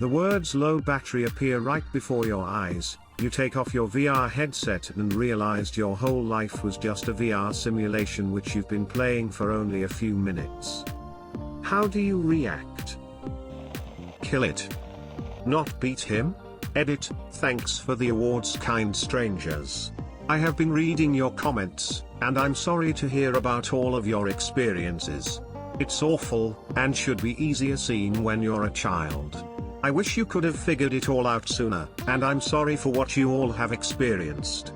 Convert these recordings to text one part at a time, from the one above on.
The words low battery appear right before your eyes. You take off your VR headset and realized your whole life was just a VR simulation which you've been playing for only a few minutes. How do you react? Kill it. Not beat him? Edit, thanks for the awards, kind strangers. I have been reading your comments, and I'm sorry to hear about all of your experiences. It's awful, and should be easier seen when you're a child. I wish you could have figured it all out sooner, and I'm sorry for what you all have experienced.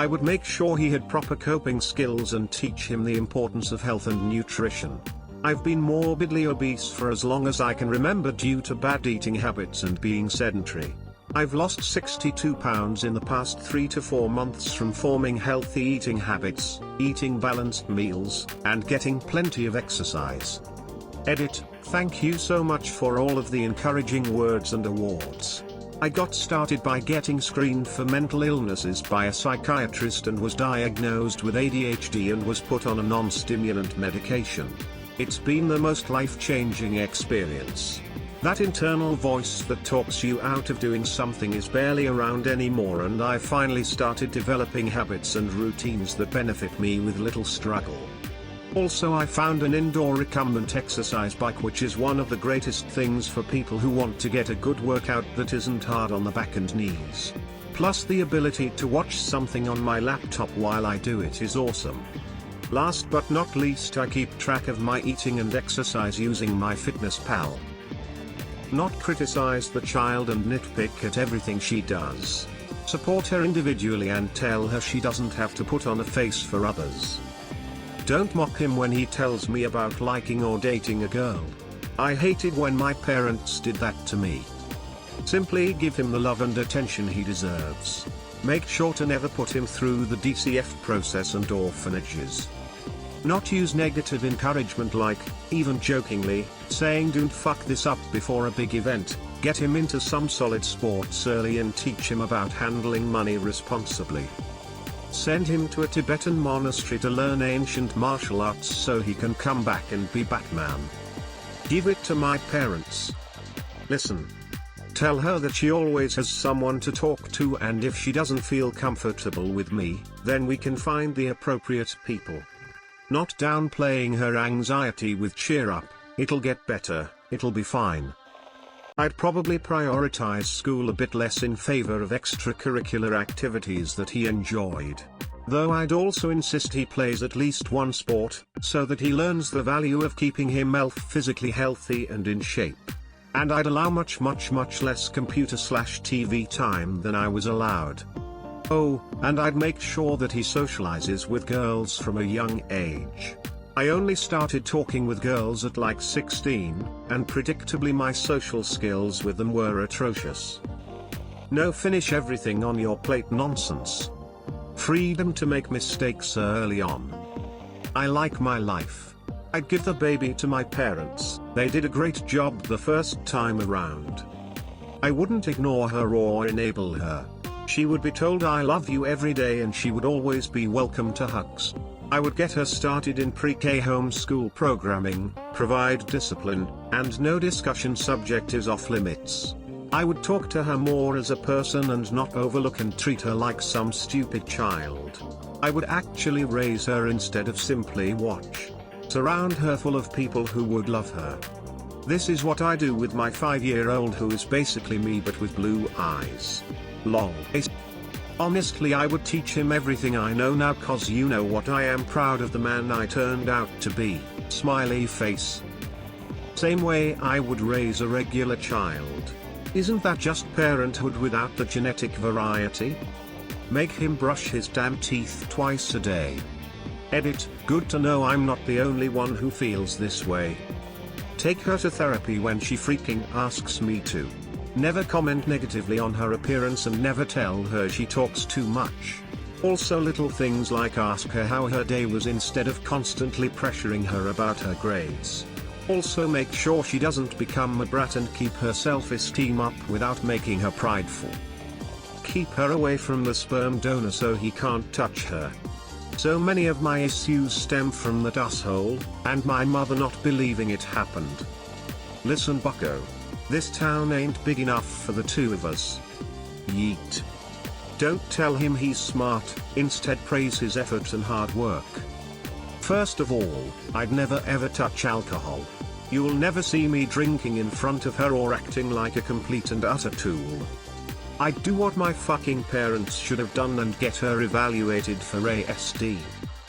I would make sure he had proper coping skills and teach him the importance of health and nutrition. I've been morbidly obese for as long as I can remember due to bad eating habits and being sedentary. I've lost 62 pounds in the past 3 to 4 months from forming healthy eating habits, eating balanced meals, and getting plenty of exercise. Edit, thank you so much for all of the encouraging words and awards. I got started by getting screened for mental illnesses by a psychiatrist and was diagnosed with ADHD and was put on a non-stimulant medication. It's been the most life-changing experience. That internal voice that talks you out of doing something is barely around anymore, and I finally started developing habits and routines that benefit me with little struggle. Also, I found an indoor recumbent exercise bike, which is one of the greatest things for people who want to get a good workout that isn't hard on the back and knees. Plus, the ability to watch something on my laptop while I do it is awesome. Last but not least, I keep track of my eating and exercise using MyFitnessPal. Not criticize the child and nitpick at everything she does. Support her individually and tell her she doesn't have to put on a face for others. Don't mock him when he tells me about liking or dating a girl. I hated when my parents did that to me. Simply give him the love and attention he deserves. Make sure to never put him through the DCF process and orphanages. Not use negative encouragement like, even jokingly, saying don't fuck this up before a big event. Get him into some solid sports early and teach him about handling money responsibly. Send him to a Tibetan monastery to learn ancient martial arts so he can come back and be Batman. Give it to my parents. Listen. Tell her that she always has someone to talk to, and if she doesn't feel comfortable with me, then we can find the appropriate people. Not downplaying her anxiety with cheer up, it'll get better, it'll be fine. I'd probably prioritize school a bit less in favor of extracurricular activities that he enjoyed. Though I'd also insist he plays at least one sport, so that he learns the value of keeping himself physically healthy and in shape. And I'd allow much less computer/TV time than I was allowed. Oh, and I'd make sure that he socializes with girls from a young age. I only started talking with girls at like 16, and predictably my social skills with them were atrocious. No finish everything on your plate nonsense. Freedom to make mistakes early on. I like my life. I'd give the baby to my parents, they did a great job the first time around. I wouldn't ignore her or enable her. She would be told I love you every day and she would always be welcome to hugs. I would get her started in pre-K homeschool programming, provide discipline, and no discussion subject is off limits. I would talk to her more as a person and not overlook and treat her like some stupid child. I would actually raise her instead of simply watch. Surround her full of people who would love her. This is what I do with my 5-year-old who is basically me but with blue eyes. Lol. Honestly, I would teach him everything I know now, cause you know what, I am proud of the man I turned out to be, smiley face. Same way I would raise a regular child. Isn't that just parenthood without the genetic variety? Make him brush his damn teeth twice a day. Edit, good to know I'm not the only one who feels this way. Take her to therapy when she freaking asks me to. Never comment negatively on her appearance and never tell her she talks too much. Also, little things like ask her how her day was instead of constantly pressuring her about her grades. Also, make sure she doesn't become a brat and keep her self-esteem up without making her prideful. Keep her away from the sperm donor so he can't touch her. So many of my issues stem from that asshole, and my mother not believing it happened. Listen bucko. This town ain't big enough for the two of us. Yeet. Don't tell him he's smart, instead praise his effort and hard work. First of all, I'd never ever touch alcohol. You'll never see me drinking in front of her or acting like a complete and utter tool. I'd do what my fucking parents should have done and get her evaluated for ASD.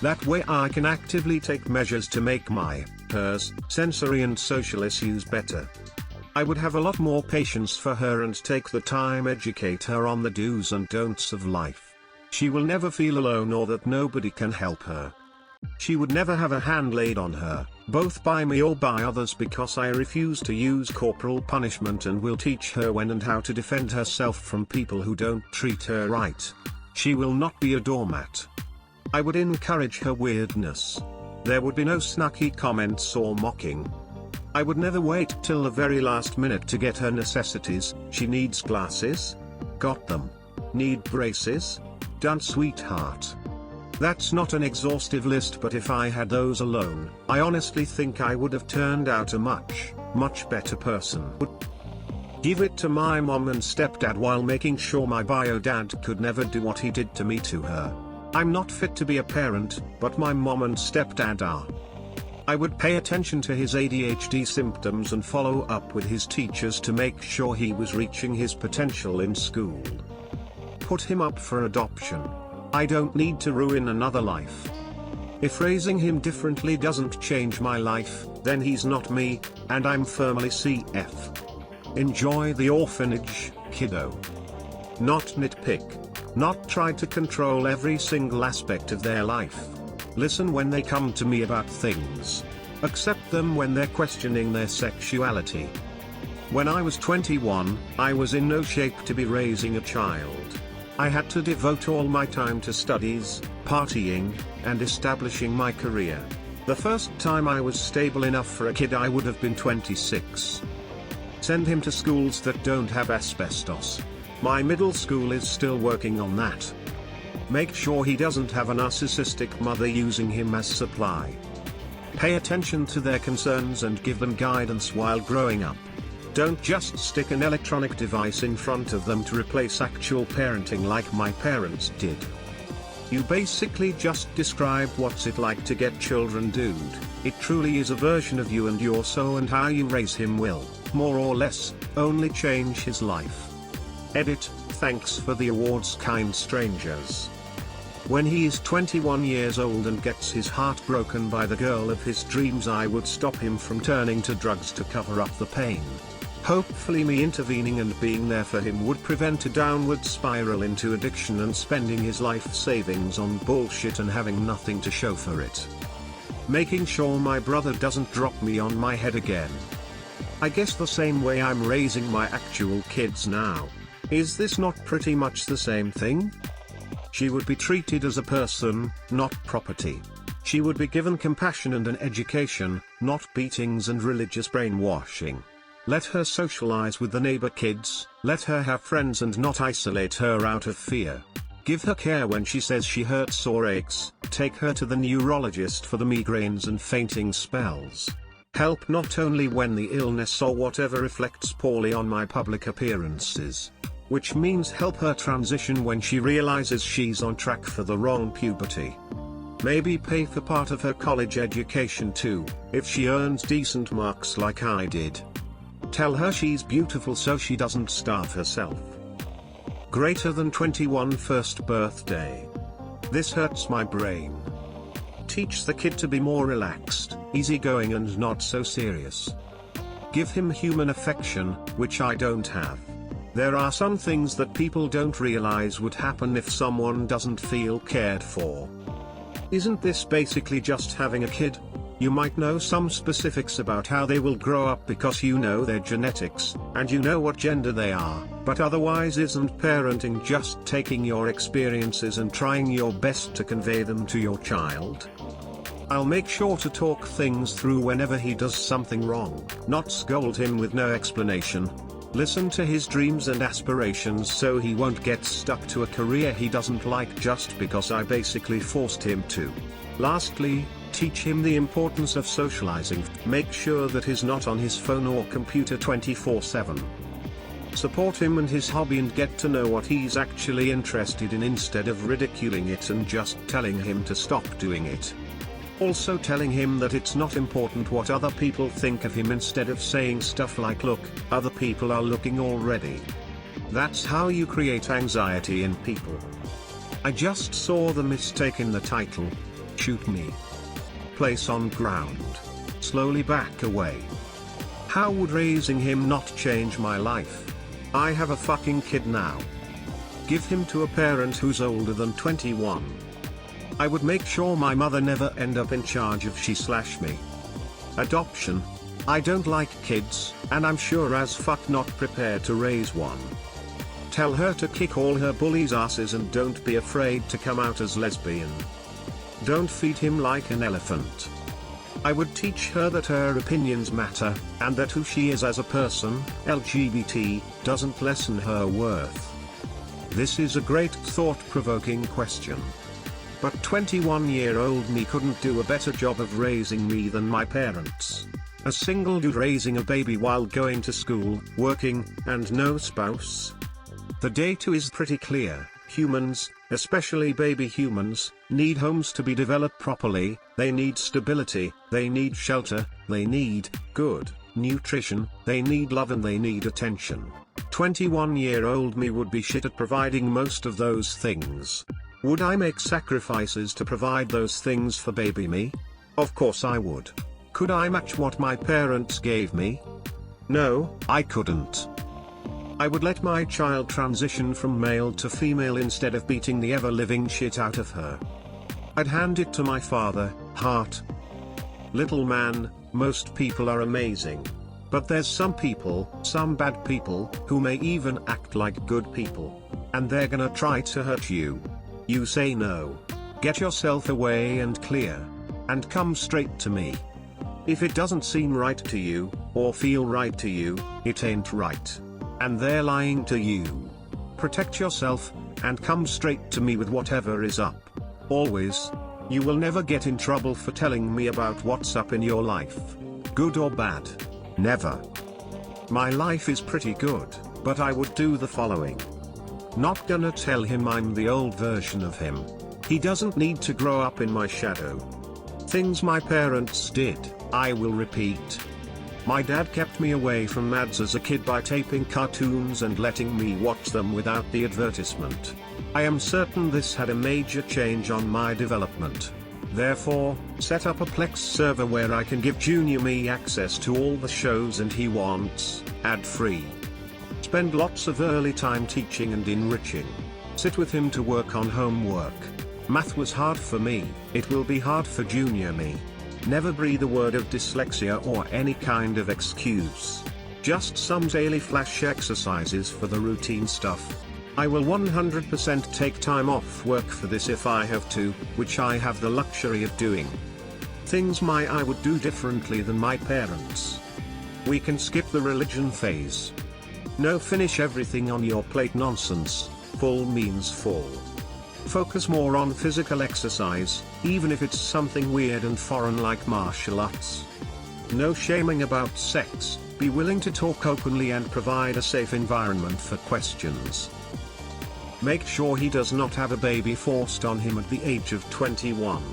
That way I can actively take measures to make hers, sensory and social issues better. I would have a lot more patience for her and take the time educate her on the do's and don'ts of life. She will never feel alone or that nobody can help her. She would never have a hand laid on her, both by me or by others, because I refuse to use corporal punishment and will teach her when and how to defend herself from people who don't treat her right. She will not be a doormat. I would encourage her weirdness. There would be no snarky comments or mocking. I would never wait till the very last minute to get her necessities. She needs glasses? Got them. Need braces? Done, sweetheart. That's not an exhaustive list, but if I had those alone, I honestly think I would have turned out a much better person. Give it to my mom and stepdad while making sure my bio dad could never do what he did to me to her. I'm not fit to be a parent, but my mom and stepdad are. I would pay attention to his ADHD symptoms and follow up with his teachers to make sure he was reaching his potential in school. Put him up for adoption. I don't need to ruin another life. If raising him differently doesn't change my life, then he's not me, and I'm firmly CF. Enjoy the orphanage, kiddo. Not nitpick. Not try to control every single aspect of their life. Listen when they come to me about things. Accept them when they're questioning their sexuality. When I was 21, I was in no shape to be raising a child. I had to devote all my time to studies, partying, and establishing my career. The first time I was stable enough for a kid I would have been 26. Send him to schools that don't have asbestos. My middle school is still working on that. Make sure he doesn't have a narcissistic mother using him as supply. Pay attention to their concerns and give them guidance while growing up. Don't just stick an electronic device in front of them to replace actual parenting like my parents did. You basically just described what's it like to get children, dude. It truly is a version of you, and your so and how you raise him will, more or less, only change his life. Edit, thanks for the awards, kind strangers. When he is 21 years old and gets his heart broken by the girl of his dreams, I would stop him from turning to drugs to cover up the pain. Hopefully me intervening and being there for him would prevent a downward spiral into addiction and spending his life savings on bullshit and having nothing to show for it. Making sure my brother doesn't drop me on my head again. I guess the same way I'm raising my actual kids now. Is this not pretty much the same thing? She would be treated as a person, not property. She would be given compassion and an education, not beatings and religious brainwashing. Let her socialize with the neighbor kids, let her have friends and not isolate her out of fear. Give her care when she says she hurts or aches, take her to the neurologist for the migraines and fainting spells. Help not only when the illness or whatever reflects poorly on my public appearances. Which means help her transition when she realizes she's on track for the wrong puberty. Maybe pay for part of her college education too, if she earns decent marks like I did. Tell her she's beautiful so she doesn't starve herself. Greater than 21 first birthday. This hurts my brain. Teach the kid to be more relaxed, easygoing and not so serious. Give him human affection, which I don't have. There are some things that people don't realize would happen if someone doesn't feel cared for. Isn't this basically just having a kid? You might know some specifics about how they will grow up because you know their genetics, and you know what gender they are, but otherwise isn't parenting just taking your experiences and trying your best to convey them to your child? I'll make sure to talk things through whenever he does something wrong, not scold him with no explanation. Listen to his dreams and aspirations so he won't get stuck to a career he doesn't like just because I basically forced him to. Lastly, Teach him the importance of socializing. Make sure that he's not on his phone or computer 24/7. Support him and his hobby and get to know what he's actually interested in instead of ridiculing it and just telling him to stop doing it. Also telling him that it's not important what other people think of him instead of saying stuff like, look, other people are looking already. That's how you create anxiety in people. I just saw the mistake in the title. Shoot me. Place on ground. Slowly back away. How would raising him not change my life? I have a fucking kid now. Give him to a parent who's older than 21. I would make sure my mother never end up in charge of she/me. Adoption. I don't like kids, and I'm sure as fuck not prepared to raise one. Tell her to kick all her bullies' asses and don't be afraid to come out as lesbian. Don't feed him like an elephant. I would teach her that her opinions matter, and that who she is as a person, LGBT, doesn't lessen her worth. This is a great thought-provoking question. But 21-year-old me couldn't do a better job of raising me than my parents. A single dude raising a baby while going to school, working, and no spouse. The data is pretty clear. Humans, especially baby humans, need homes to be developed properly, they need stability, they need shelter, they need good nutrition, they need love, and they need attention. 21-year-old me would be shit at providing most of those things. Would I make sacrifices to provide those things for baby me? Of course I would. Could I match what my parents gave me? No, I couldn't. I would let my child transition from male to female instead of beating the ever-living shit out of her. I'd hand it to my father, heart. Little man, most people are amazing. But there's some people, some bad people, who may even act like good people. And they're gonna try to hurt you. You say no. Get yourself away and clear. And come straight to me. If it doesn't seem right to you, or feel right to you, it ain't right. And they're lying to you. Protect yourself, and come straight to me with whatever is up. Always. You will never get in trouble for telling me about what's up in your life. Good or bad. Never. My life is pretty good, but I would do the following. Not gonna tell him I'm the old version of him. He doesn't need to grow up in my shadow. Things my parents did, I will repeat. My dad kept me away from Mads as a kid by taping cartoons and letting me watch them without the advertisement. I am certain this had a major change on my development. Therefore, set up a Plex server where I can give Junior me access to all the shows and he wants, ad-free. Spend lots of early time teaching and enriching. Sit with him to work on homework. Math was hard for me, it will be hard for Junior me. Never breathe a word of dyslexia or any kind of excuse. Just some daily flash exercises for the routine stuff. I will 100% take time off work for this if I have to, which I have the luxury of doing. Things I would do differently than my parents. We can skip the religion phase. No finish everything on your plate nonsense, full means full. Focus more on physical exercise, even if it's something weird and foreign like martial arts. No shaming about sex, be willing to talk openly and provide a safe environment for questions. Make sure he does not have a baby forced on him at the age of 21.